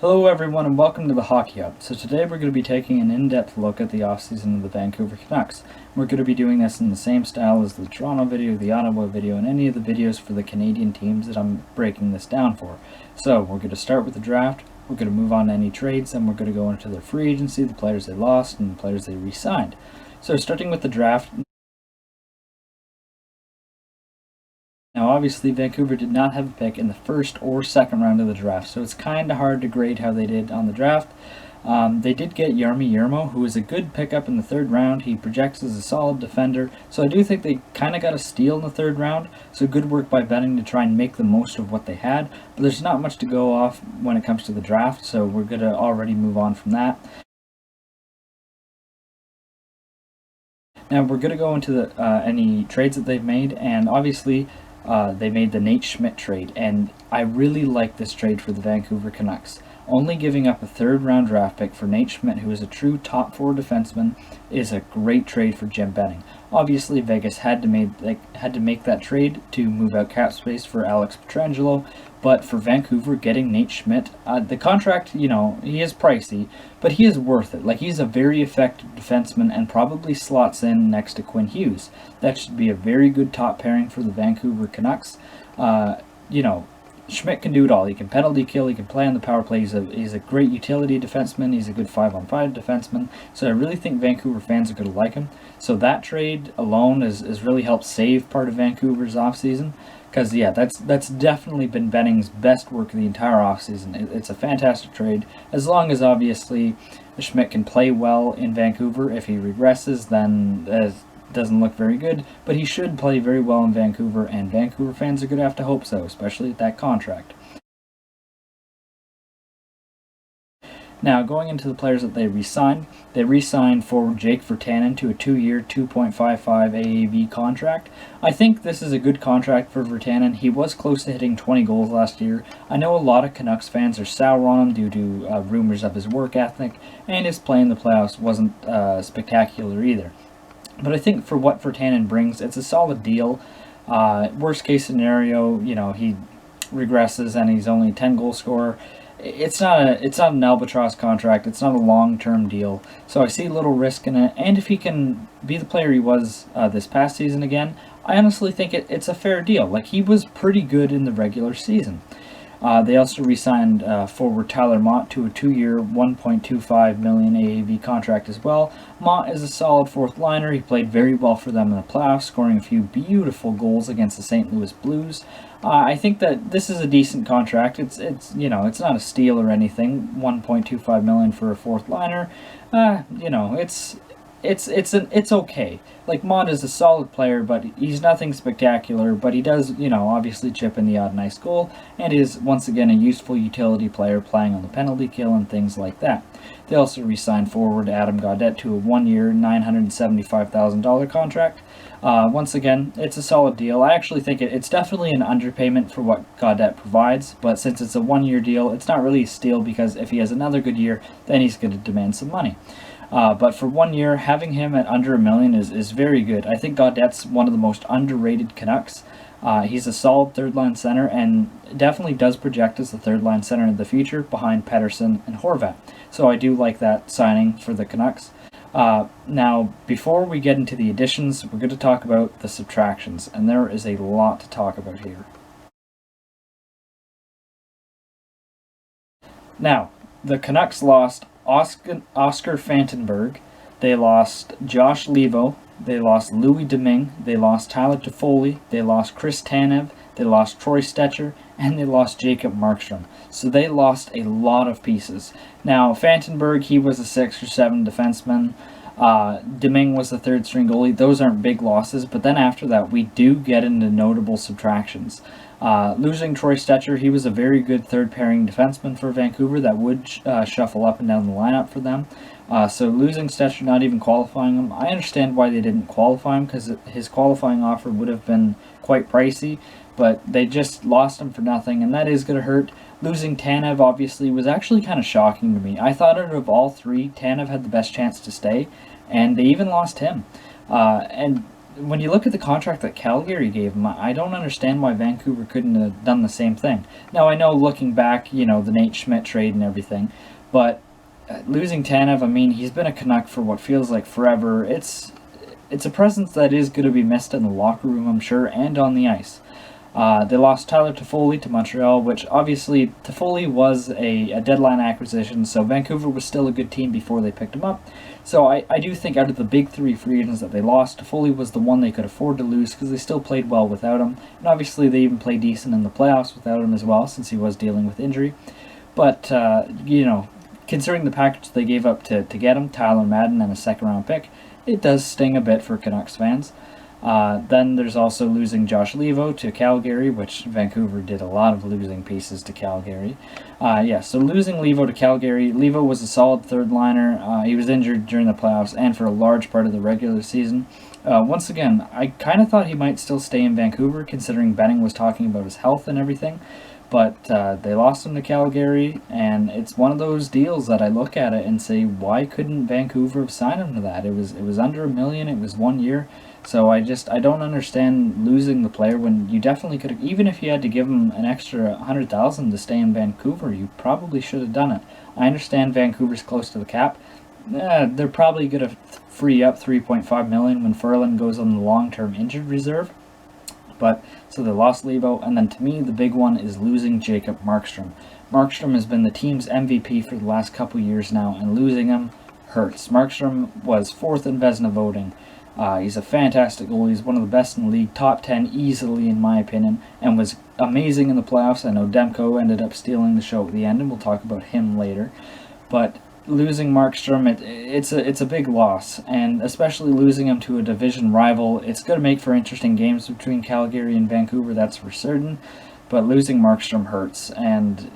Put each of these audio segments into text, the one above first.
Hello everyone and welcome to the Hockey Hub. So today we're going to be taking an in-depth look at the offseason of the Vancouver Canucks. We're going to be doing this in the same style as the Toronto video, the Ottawa video, and any of the videos for the Canadian teams that I'm breaking this down for. So we're going to start with the draft, we're going to move on to any trades, and we're going to go into the free agency, the players they lost, and the players they re-signed. So starting with the draft. Now obviously Vancouver did not have a pick in the first or second round of the draft, so it's kind of hard to grade how they did on the draft. They did get Jaromir Jagr, who is a good pickup in the third round. He projects as a solid defender, so I do think they kind of got a steal in the third round, so good work by Benning to try and make the most of what they had, but there's not much to go off when it comes to the draft, so we're going to already move on from that. Now we're going to go into any trades that they've made, and obviously they made the Nate Schmidt trade, and I really like this trade for the Vancouver Canucks. Only giving up a third-round draft pick for Nate Schmidt, who is a true top-four defenseman, is a great trade for Jim Benning. Obviously, Vegas had to make that trade to move out cap space for Alex Pietrangelo, but for Vancouver, getting Nate Schmidt, the contract, he is pricey, but he is worth it. Like, he's a very effective defenseman and probably slots in next to Quinn Hughes. That should be a very good top pairing for the Vancouver Canucks. Schmidt can do it all. He can penalty kill, he can play on the power play, he's a great utility defenseman, he's a good 5-on-5 defenseman, so I really think Vancouver fans are going to like him. So that trade alone has really helped save part of Vancouver's offseason, because yeah, that's definitely been Benning's best work of the entire offseason. It's a fantastic trade, as long as obviously Schmidt can play well in Vancouver. If he regresses, then doesn't look very good, but he should play very well in Vancouver, and Vancouver fans are going to have to hope so, especially at that contract. Now, going into the players that they re-signed forward Jake Virtanen to a 2-year, $2.55 AAV contract. I think this is a good contract for Virtanen. He was close to hitting 20 goals last year. I know a lot of Canucks fans are sour on him due to rumors of his work ethic, and his play in the playoffs wasn't spectacular either. But I think for what Virtanen brings, it's a solid deal. Worst case scenario, he regresses and he's only a 10-goal scorer. It's not an albatross contract. It's not a long-term deal. So I see little risk in it. And if he can be the player he was this past season again, I honestly think it's a fair deal. Like, he was pretty good in the regular season. They also re-signed forward Tyler Mott to a 2-year, $1.25 million AAV contract as well. Mott is a solid fourth liner. He played very well for them in the playoffs, scoring a few beautiful goals against the St. Louis Blues. I think that this is a decent contract. It's not a steal or anything. $1.25 million for a fourth liner. It's okay. Like, Mott is a solid player, but he's nothing spectacular, but he does, obviously chip in the odd nice goal, and is, once again, a useful utility player playing on the penalty kill and things like that. They also re-signed forward Adam Gaudette to a 1-year, $975,000 contract. Once again, it's a solid deal. I actually think it's definitely an underpayment for what Gaudette provides, but since it's a 1-year deal, it's not really a steal, because if he has another good year, then he's going to demand some money. But for 1 year, having him at under $1 million is very good. I think Gaudette's one of the most underrated Canucks. He's a solid third-line center and definitely does project as the third-line center in the future behind Pettersson and Horvat. So I do like that signing for the Canucks. Now, before we get into the additions, we're going to talk about the subtractions, and there is a lot to talk about here. Now, the Canucks lost Oscar Fantenberg, they lost Josh Levo, they lost Louis Domingue, they lost Tyler Toffoli, they lost Chris Tanev, they lost Troy Stecher, and they lost Jacob Markstrom. So they lost a lot of pieces. Now, Fantenberg, he was a 6 or 7 defenseman. Domingue was the third-string goalie. Those aren't big losses, but then after that, we do get into notable subtractions. Losing Troy Stecher, he was a very good third-pairing defenseman for Vancouver that would shuffle up and down the lineup for them. So losing Stecher, not even qualifying him, I understand why they didn't qualify him, because his qualifying offer would have been quite pricey, but they just lost him for nothing, and that is going to hurt. Losing Tanev, obviously, was actually kind of shocking to me. I thought out of all three, Tanev had the best chance to stay, and they even lost him. And when you look at the contract that Calgary gave him, I don't understand why Vancouver couldn't have done the same thing. Now, I know looking back, the Nate Schmidt trade and everything, but losing Tanev, I mean, he's been a Canuck for what feels like forever. It's a presence that is going to be missed in the locker room, I'm sure, and on the ice. They lost Tyler Toffoli to Montreal, which obviously Toffoli was a deadline acquisition, so Vancouver was still a good team before they picked him up. So I do think out of the big three free agents that they lost, Toffoli was the one they could afford to lose because they still played well without him. And obviously they even played decent in the playoffs without him as well, since he was dealing with injury. But, considering the package they gave up to get him, Tyler Madden and a second-round pick, it does sting a bit for Canucks fans. Then there's also losing Josh Levo to Calgary, which Vancouver did a lot of losing pieces to Calgary. So losing Levo to Calgary, Levo was a solid third liner. He was injured during the playoffs and for a large part of the regular season. Once again, I kind of thought he might still stay in Vancouver, considering Benning was talking about his health and everything. But they lost him to Calgary, and it's one of those deals that I look at it and say, why couldn't Vancouver have signed him to that? It was under $1 million. It was 1 year. So I don't understand losing the player when you definitely could have, even if you had to give him an extra $100,000 to stay in Vancouver, you probably should have done it. I understand Vancouver's close to the cap. They're probably going to free up $3.5 million when Ferland goes on the long-term injured reserve. But so they lost Levo, and then to me the big one is losing Jacob Markstrom. Markstrom has been the team's MVP for the last couple years now, and losing him hurts. Markstrom was fourth in Vezina voting. He's a fantastic goalie. He's one of the best in the league, top 10 easily in my opinion, and was amazing in the playoffs. I know Demko ended up stealing the show at the end, and we'll talk about him later. But losing Markstrom, it's a big loss, and especially losing him to a division rival, it's going to make for interesting games between Calgary and Vancouver, that's for certain. But losing Markstrom hurts, and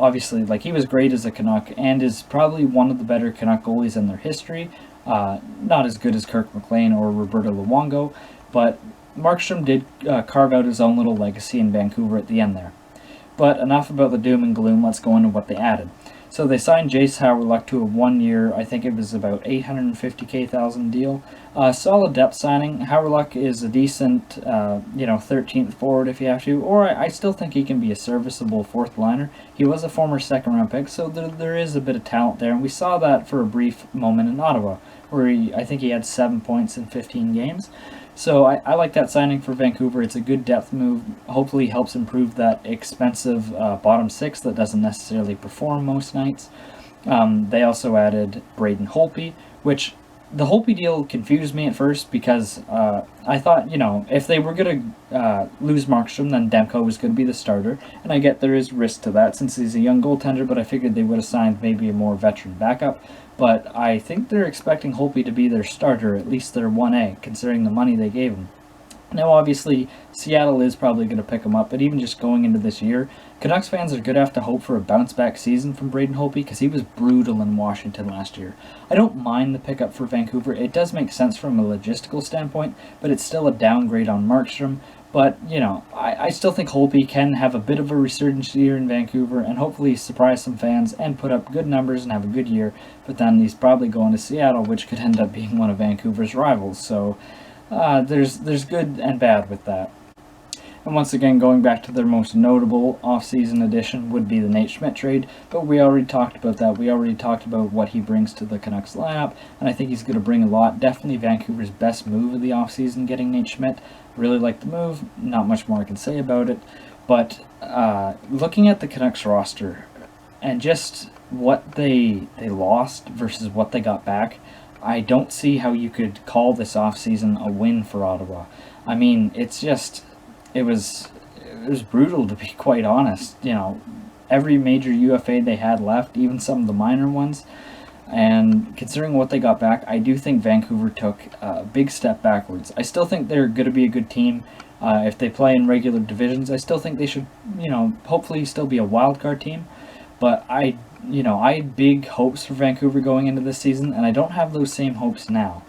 obviously, he was great as a Canuck, and is probably one of the better Canuck goalies in their history. Not as good as Kirk McLean or Roberto Luongo, but Markstrom did carve out his own little legacy in Vancouver at the end there. But enough about the doom and gloom, let's go into what they added. So they signed Jace Howard-Luck to a 1 year, I think it was about $850,000 deal. Solid depth signing. Howard-Luck is a decent, 13th forward if you have to, or I still think he can be a serviceable fourth liner. He was a former second-round pick, so there is a bit of talent there, and we saw that for a brief moment in Ottawa, where I think he had 7 points in 15 games. So I like that signing for Vancouver. It's a good depth move. Hopefully helps improve that expensive bottom six that doesn't necessarily perform most nights. They also added Braden Holtby, which the Holtby deal confused me at first because I thought, if they were going to lose Markstrom, then Demko was going to be the starter. And I get there is risk to that since he's a young goaltender, but I figured they would have signed maybe a more veteran backup. But I think they're expecting Holtby to be their starter, at least their 1A, considering the money they gave him. Now, obviously, Seattle is probably going to pick him up, but even just going into this year, Canucks fans are going to have to hope for a bounce-back season from Braden Holtby because he was brutal in Washington last year. I don't mind the pickup for Vancouver. It does make sense from a logistical standpoint, but it's still a downgrade on Markstrom. But, I still think Holtby can have a bit of a resurgence here in Vancouver and hopefully surprise some fans and put up good numbers and have a good year. But then he's probably going to Seattle, which could end up being one of Vancouver's rivals. So there's good and bad with that. And once again, going back to their most notable offseason addition would be the Nate Schmidt trade, but we already talked about that. We already talked about what he brings to the Canucks lineup, and I think he's going to bring a lot. Definitely Vancouver's best move of the offseason, getting Nate Schmidt. Really like the move. Not much more I can say about it. But looking at the Canucks roster and just what they lost versus what they got back, I don't see how you could call this offseason a win for Ottawa. I mean, it was brutal, to be quite honest. Every major UFA they had left, even some of the minor ones. And considering what they got back, I do think Vancouver took a big step backwards. I still think they're going to be a good team. If they play in regular divisions, I still think they should, hopefully still be a wild card team. But I had big hopes for Vancouver going into this season, and I don't have those same hopes now.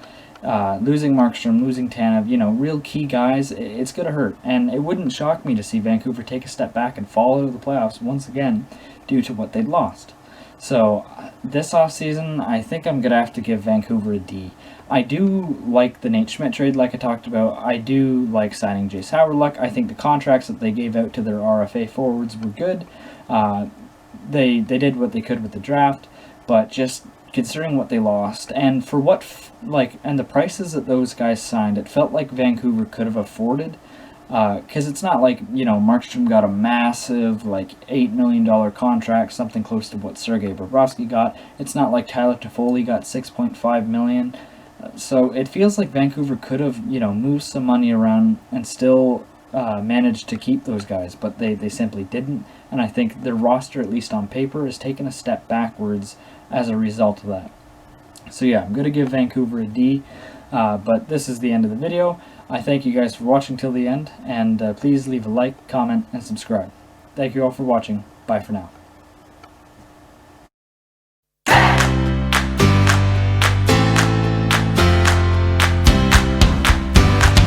Losing Markstrom, losing Tanev, real key guys, it's going to hurt. And it wouldn't shock me to see Vancouver take a step back and fall out of the playoffs once again due to what they'd lost. So this offseason, I think I'm going to have to give Vancouver a D. I do like the Nate Schmidt trade, like I talked about. I do like signing Jace Howard-Luck. I think the contracts that they gave out to their RFA forwards were good. They did what they could with the draft, but just considering what they lost and for what and the prices that those guys signed, it felt like Vancouver could have afforded. Because it's not like, Markstrom got a massive, $8 million contract, something close to what Sergei Bobrovsky got. It's not like Tyler Toffoli got $6.5 million. So it feels like Vancouver could have, moved some money around and still managed to keep those guys, but they simply didn't. And I think their roster, at least on paper, has taken a step backwards as a result of that. So yeah, I'm going to give Vancouver a D, but this is the end of the video. I thank you guys for watching till the end, and please leave a like, comment, and subscribe. Thank you all for watching. Bye for now.